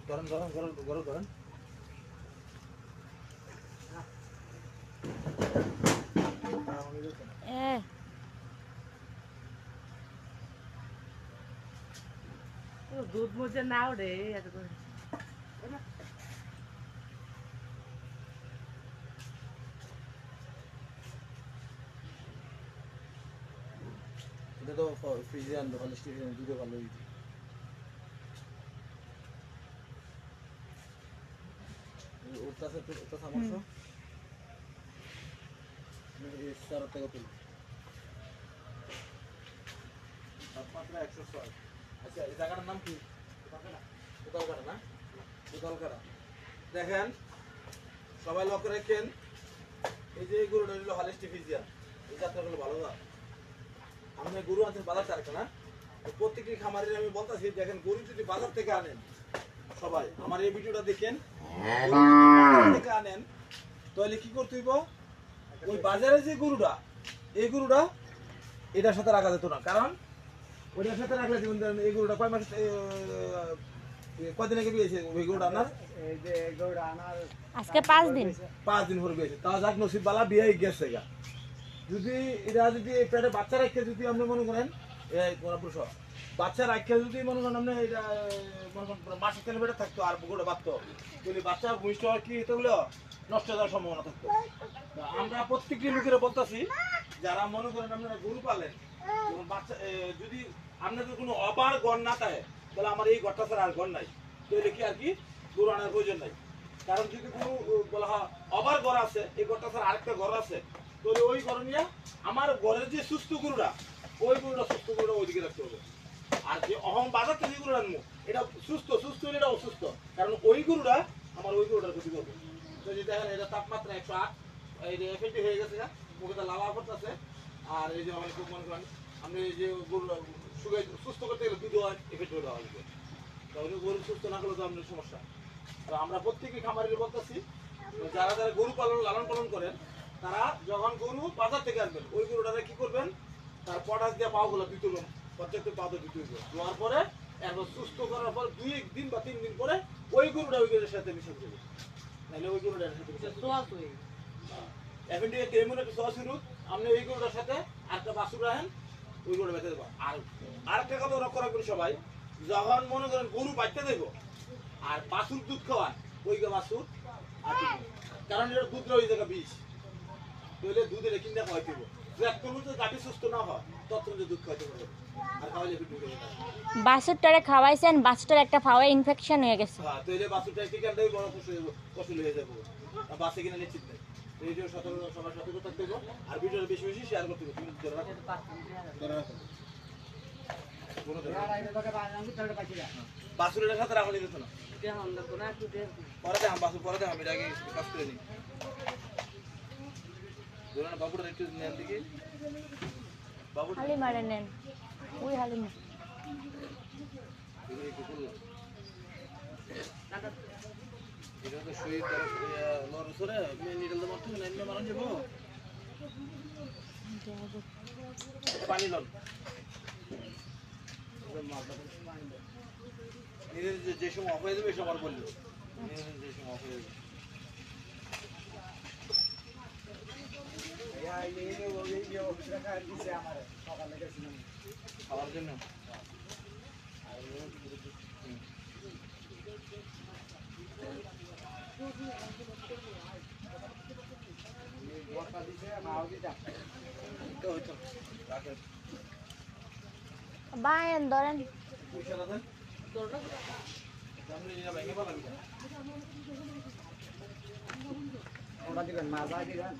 ধরেন ধরেন ধরেন ধরেন ধরেন দুধ মুছে নাও রে এত করে এটা তো ফ্রিজে আনবে ভালো স্টিফিন দুধে ভালো হইবে ওটা আছে তো সমস্যা এই সারা টাকা তুলো তাপমাত্রা 106 আচ্ছা এই জায়গাটার নাম কি উতালকাটা না উতালকাটা দেখেন সবাই লক্ষ্য রাখেন এই যে গরুটা হলো হলিস্টিক ফ্রিজিয়ান এই জাতগুলো ভালো না আপনি গরু আনছেন বাজার থেকে না প্রত্যেকটি খামারের আমি বলতেছি দেখেন গরু যদি বাজার থেকে আনেন সবাই আমার এই ভিডিওটা দেখেন বাজার থেকে আনেন তাহলে কি করতে হইব ওই বাজারে যে গরুটা এই গরুটা এটার সাথে রাখা যেত না কারণ ওইটার সাথে রাখলে যেমন এই গরুটা কয় মাস কদিন আগে বিয়েছে ওই গরুটা আনার এই যে গরুটা আনার আজকে 5 দিন 5 দিন পরে বিয়েছে তাও যাক নসিব বালা বিয়ে গেছে গা যদি এরা যদি পেটে বাচ্চা রাখতে যদি আপনি মনে করেন এই কোন পুরুষ বাচ্চা রাখতে যদি মনে করেন আপনি এটা মনে করেন মাসে কেন বেড়ে থাকতো আর গোটা বাচ্চা যদি বাচ্চা ভূমিষ্ঠ হওয়ার কি এতগুলো নষ্ট হওয়ার সম্ভাবনা থাকতো আমরা প্রত্যেকটি লোকেরা বলতেছি যারা মনে করেন আপনারা গরু পালেন বাচ্চা যদি আপনাদের কোনো অবার গড় না থাকে তাহলে আমার এই ঘরটা ছাড়া আর ঘর নাই তাহলে কি আর কি গরু আনার প্রয়োজন নাই কারণ যদি কোনো বলা হয় অবার ঘর আছে এই ঘরটা ছাড়া আরেকটা ঘর আছে তাহলে ওই ঘর নিয়ে আমার ঘরের যে সুস্থ গরুটা ওই গরুটা সুস্থ গরুটা ওইদিকে রাখতে হবে আর যে অহম বাজার থেকে গরু আনবো এটা সুস্থ সুস্থ হলে এটা অসুস্থ কারণ ওই গরুটা আমার ওই গরুটার ক্ষতি করবে তো যদি দেখেন এটা তাপমাত্রা 108 এই যে এফএলটি হয়ে গেছে না মুখে লালা করতেছে আর এই যে আমার খুব মনে করেন আপনি এই যে গরু সুস্থ করতে গেলে দুধ হয় এফেক্ট হয়ে দেওয়া হবে তাহলে গরু সুস্থ না করলে তো আপনার সমস্যা তো আমরা প্রত্যেকেই খামারের বলতেছি যারা যারা গরু পালন লালন পালন করেন তারা যখন গরু বাজার থেকে আনবেন ওই গরুটারে কি করবেন তার পটাশ দিয়ে পাগুলো দিতে হবে প্রত্যেকটা পাতে দিতে হবে দেওয়ার পরে একবার সুস্থ করার পর 2 দিন বা 3 দিন পরে ওই গরুটা ওই গরুর সাথে মিশে দেবে নাহলে ওই গরুটার সাথে এখন দিয়ে কেমন একটা সস শুরু আপনি ওই গরুটার সাথে একটা বাছুর রাখেন ওই গরুটা বেঁচে দেবো আর আরেকটা কথা লক্ষ্য রাখবেন সবাই যখন মনে করেন গরু বাচ্চা দেবো আর বাছুর দুধ খাওয়ান ওই বাছুর কারণ এটা দুধ ওই জায়গা বিষ তাহলে দুধের কিনে খাওয়াইতে দেবো গাভী সুস্থ না হয় তখন দুধ খাওয়াইতে পারবে আর খাওয়াইলে বাছুরটারে খাওয়াইছেন বাছুরটার একটা ফাওয়ে ইনফেকশন হয়ে গেছে হ্যাঁ তাহলে বাছুরটা ঠিক আছে বড় ফসল হয়ে যাবে বাসে কিনা নিশ্চিত নেই এই যে সবার সতর্ক থাকতে হবে আর ভিডিওটা বেশি বেশি শেয়ার করতে হবে তুমি ধরে রাখো বাছুরের সাথে রাখো নিতে না পরে দেখাম বাছুর পরে দেখাম এটা আগে কাজ করে নিই ধরুন বাবুটা একটু নেন দিকে বাবু হালি মারে নেন ওই হালি মারে এটা তো শরীর লড় সরে নিডল তো মারতে না এমনি মারন যাবো পানি লন নিজের যে সময় অফ হয়ে যাবে সবার বললো যে সময় অফ হয়ে যাবে খাওয়ার জন্য বায়েন ধরেন ওটা দিবেন মাজা দিবেন